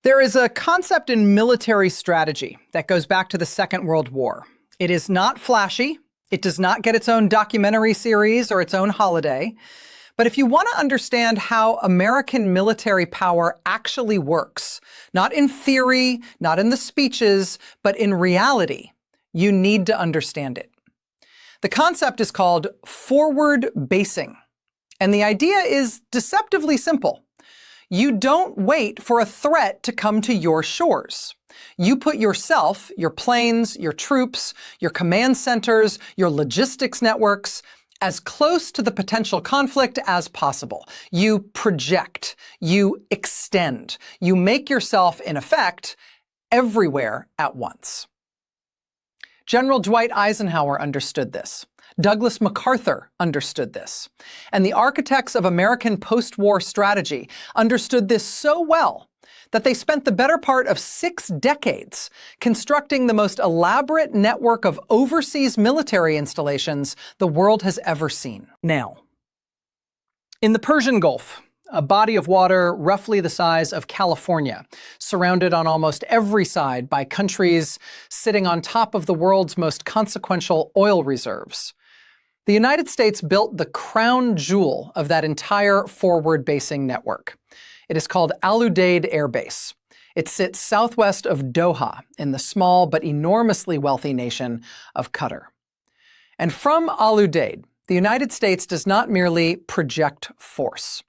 There is a concept in military strategy that goes back to the Second World War. It is not flashy. It does not get its own documentary series or its own holiday. But if you want to understand how American military power actually works, not in theory, not in the speeches, but in reality, you need to understand it. The concept is called forward basing. And the idea is deceptively simple. You don't wait for a threat to come to your shores. You put yourself, your planes, your troops, your command centers, your logistics networks as close to the potential conflict as possible. You project, you extend, you make yourself, in effect, everywhere at once. General Dwight Eisenhower understood this. Douglas MacArthur understood this. And the architects of American post-war strategy understood this so well that they spent the better part of 6 decades constructing the most elaborate network of overseas military installations the world has ever seen. Now, in the Persian Gulf, a body of water roughly the size of California, surrounded on almost every side by countries sitting on top of the world's most consequential oil reserves, the United States built the crown jewel of that entire forward-basing network. It is called Udeid Air Base. It sits southwest of Doha in the small but enormously wealthy nation of Qatar. And from Udeid, the United States does not merely project force.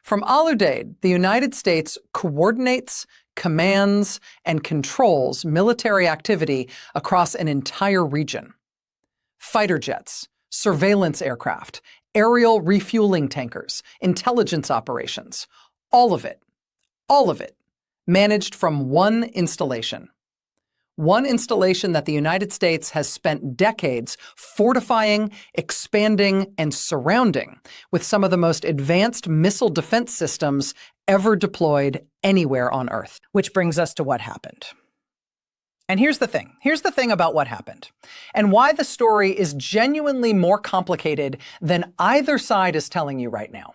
From Udeid, the United States coordinates, commands, and controls military activity across an entire region. Fighter jets, surveillance aircraft, aerial refueling tankers, intelligence operations, all of it, managed from one installation. One installation that the United States has spent decades fortifying, expanding, and surrounding with some of the most advanced missile defense systems ever deployed anywhere on Earth. Which brings us to what happened. And here's the thing. Here's the thing about what happened, and why the story is genuinely more complicated than either side is telling you right now.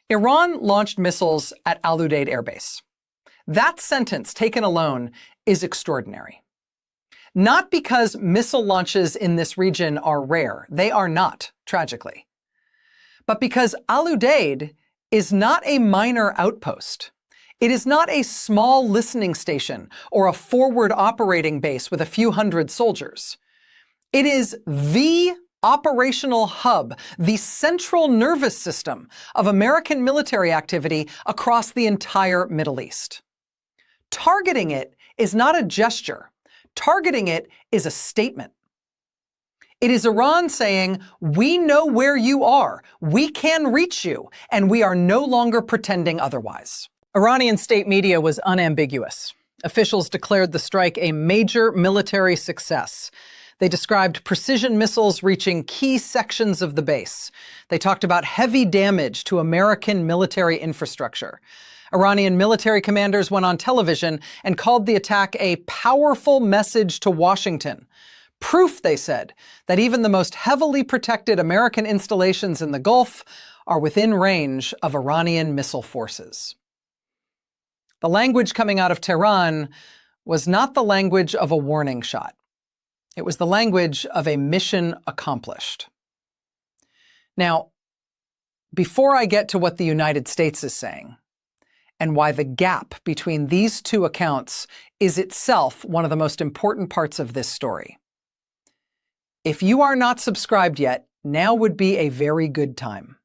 Iran launched missiles at Udeid Air Base. That sentence, taken alone, is extraordinary. Not because missile launches in this region are rare. They are not, tragically. But because Udeid is not a minor outpost. It is not a small listening station or a forward operating base with a few hundred soldiers. It is the operational hub, the central nervous system of American military activity across the entire Middle East. Targeting it is not a gesture. Targeting it is a statement. It is Iran saying, we know where you are, we can reach you, and we are no longer pretending otherwise. Iranian state media was unambiguous. Officials declared the strike a major military success. They described precision missiles reaching key sections of the base. They talked about heavy damage to American military infrastructure. Iranian military commanders went on television and called the attack a powerful message to Washington. Proof, they said, that even the most heavily protected American installations in the Gulf are within range of Iranian missile forces. The language coming out of Tehran was not the language of a warning shot. It was the language of a mission accomplished. Now, before I get to what the United States is saying, and why the gap between these two accounts is itself one of the most important parts of this story. If you are not subscribed yet, now would be a very good time.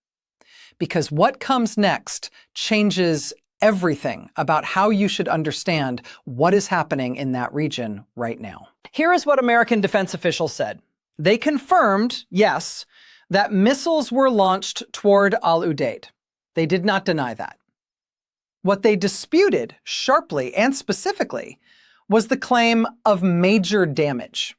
Because what comes next changes everything about how you should understand what is happening in that region right now. Here is what American defense officials said. They confirmed, yes, that missiles were launched toward Udeid. They did not deny that. What they disputed sharply and specifically was the claim of major damage.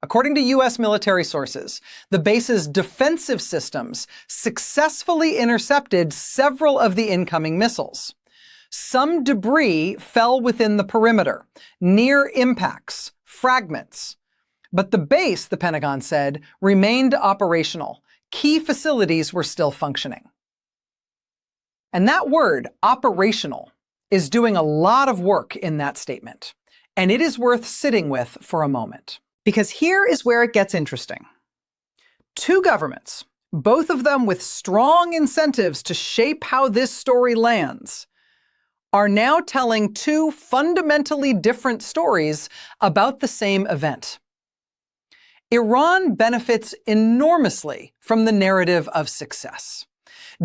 According to U.S. military sources, the base's defensive systems successfully intercepted several of the incoming missiles. Some debris fell within the perimeter, near impacts, fragments. But the base, the Pentagon said, remained operational. Key facilities were still functioning. And that word, operational, is doing a lot of work in that statement, and it is worth sitting with for a moment. Because here is where it gets interesting. Two governments, both of them with strong incentives to shape how this story lands, are now telling two fundamentally different stories about the same event. Iran benefits enormously from the narrative of success,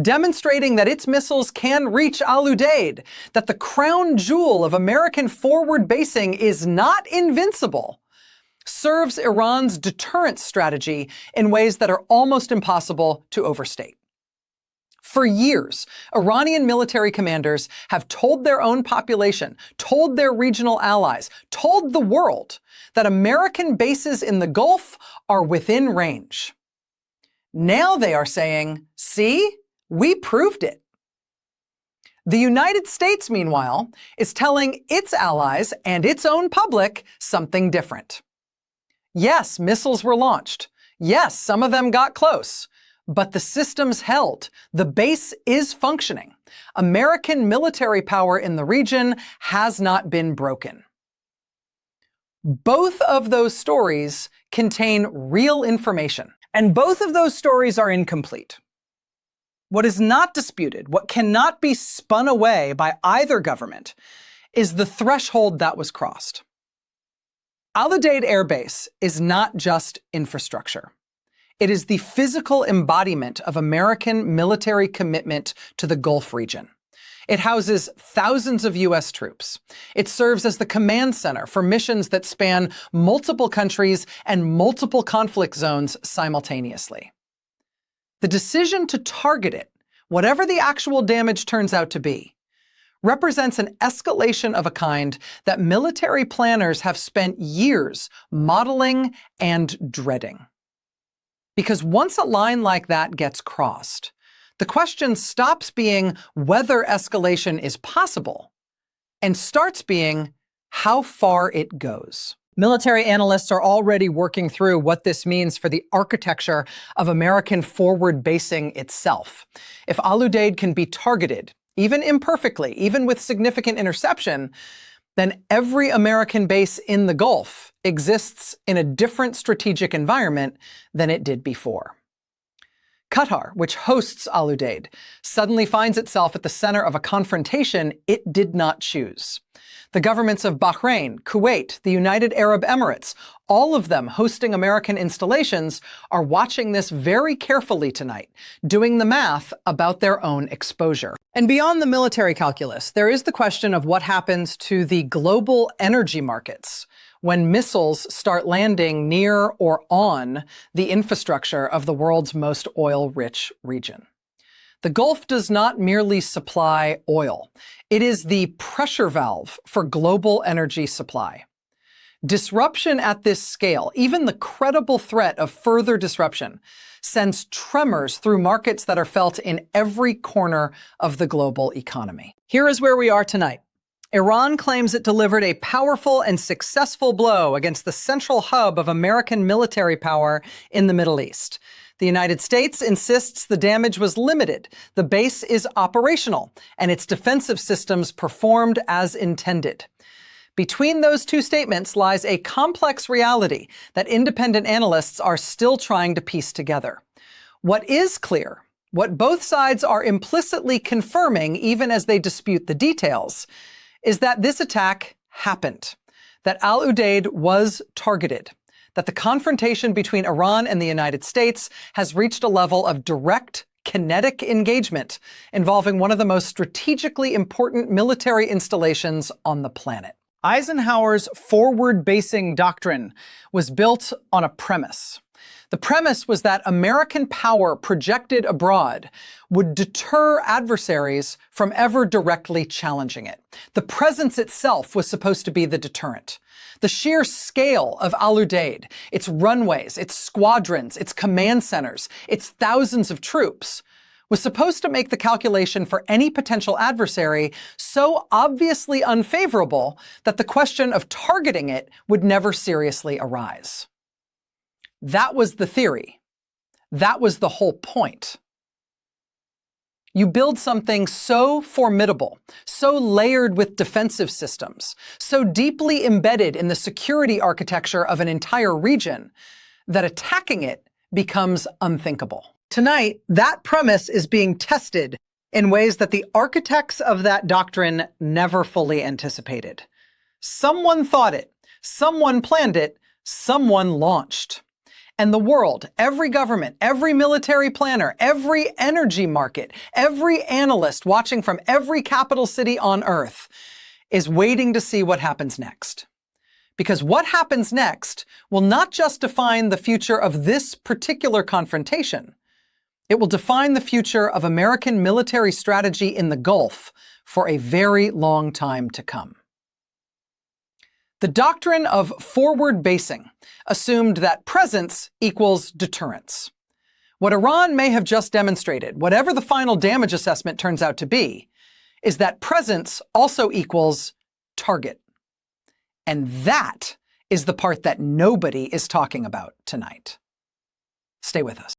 demonstrating that its missiles can reach Al-Udeid, that the crown jewel of American forward basing is not invincible, serves Iran's deterrence strategy in ways that are almost impossible to overstate. For years, Iranian military commanders have told their own population, told their regional allies, told the world that American bases in the Gulf are within range. Now they are saying, see, we proved it. The United States, meanwhile, is telling its allies and its own public something different. Yes, missiles were launched. Yes, some of them got close. But the systems held. The base is functioning. American military power in the region has not been broken. Both of those stories contain real information, and both of those stories are incomplete. What is not disputed, what cannot be spun away by either government, is the threshold that was crossed. Udeid Air Base is not just infrastructure. It is the physical embodiment of American military commitment to the Gulf region. It houses thousands of U.S. troops. It serves as the command center for missions that span multiple countries and multiple conflict zones simultaneously. The decision to target it, whatever the actual damage turns out to be, represents an escalation of a kind that military planners have spent years modeling and dreading. Because once a line like that gets crossed, the question stops being whether escalation is possible and starts being how far it goes. Military analysts are already working through what this means for the architecture of American forward basing itself. If Al-Udeid can be targeted, even imperfectly, even with significant interception, then every American base in the Gulf exists in a different strategic environment than it did before. Qatar, which hosts Al-Udeid, suddenly finds itself at the center of a confrontation it did not choose. The governments of Bahrain, Kuwait, the United Arab Emirates, all of them hosting American installations, are watching this very carefully tonight, doing the math about their own exposure. And beyond the military calculus, there is the question of what happens to the global energy markets when missiles start landing near or on the infrastructure of the world's most oil-rich region. The Gulf does not merely supply oil. It is the pressure valve for global energy supply. Disruption at this scale, even the credible threat of further disruption, sends tremors through markets that are felt in every corner of the global economy. Here is where we are tonight. Iran claims it delivered a powerful and successful blow against the central hub of American military power in the Middle East. The United States insists the damage was limited, the base is operational, and its defensive systems performed as intended. Between those two statements lies a complex reality that independent analysts are still trying to piece together. What is clear, what both sides are implicitly confirming even as they dispute the details, is that this attack happened, that Al-Udeid was targeted, that the confrontation between Iran and the United States has reached a level of direct, kinetic engagement involving one of the most strategically important military installations on the planet. Eisenhower's forward-basing doctrine was built on a premise. The premise was that American power projected abroad would deter adversaries from ever directly challenging it. The presence itself was supposed to be the deterrent. The sheer scale of Al-Udeid, its runways, its squadrons, its command centers, its thousands of troops, was supposed to make the calculation for any potential adversary so obviously unfavorable that the question of targeting it would never seriously arise. That was the theory. That was the whole point. You build something so formidable, so layered with defensive systems, so deeply embedded in the security architecture of an entire region, that attacking it becomes unthinkable. Tonight, that premise is being tested in ways that the architects of that doctrine never fully anticipated. Someone thought it, someone planned it, someone launched. And the world, every government, every military planner, every energy market, every analyst watching from every capital city on Earth is waiting to see what happens next. Because what happens next will not just define the future of this particular confrontation, it will define the future of American military strategy in the Gulf for a very long time to come. The doctrine of forward basing assumed that presence equals deterrence. What Iran may have just demonstrated, whatever the final damage assessment turns out to be, is that presence also equals target. And that is the part that nobody is talking about tonight. Stay with us.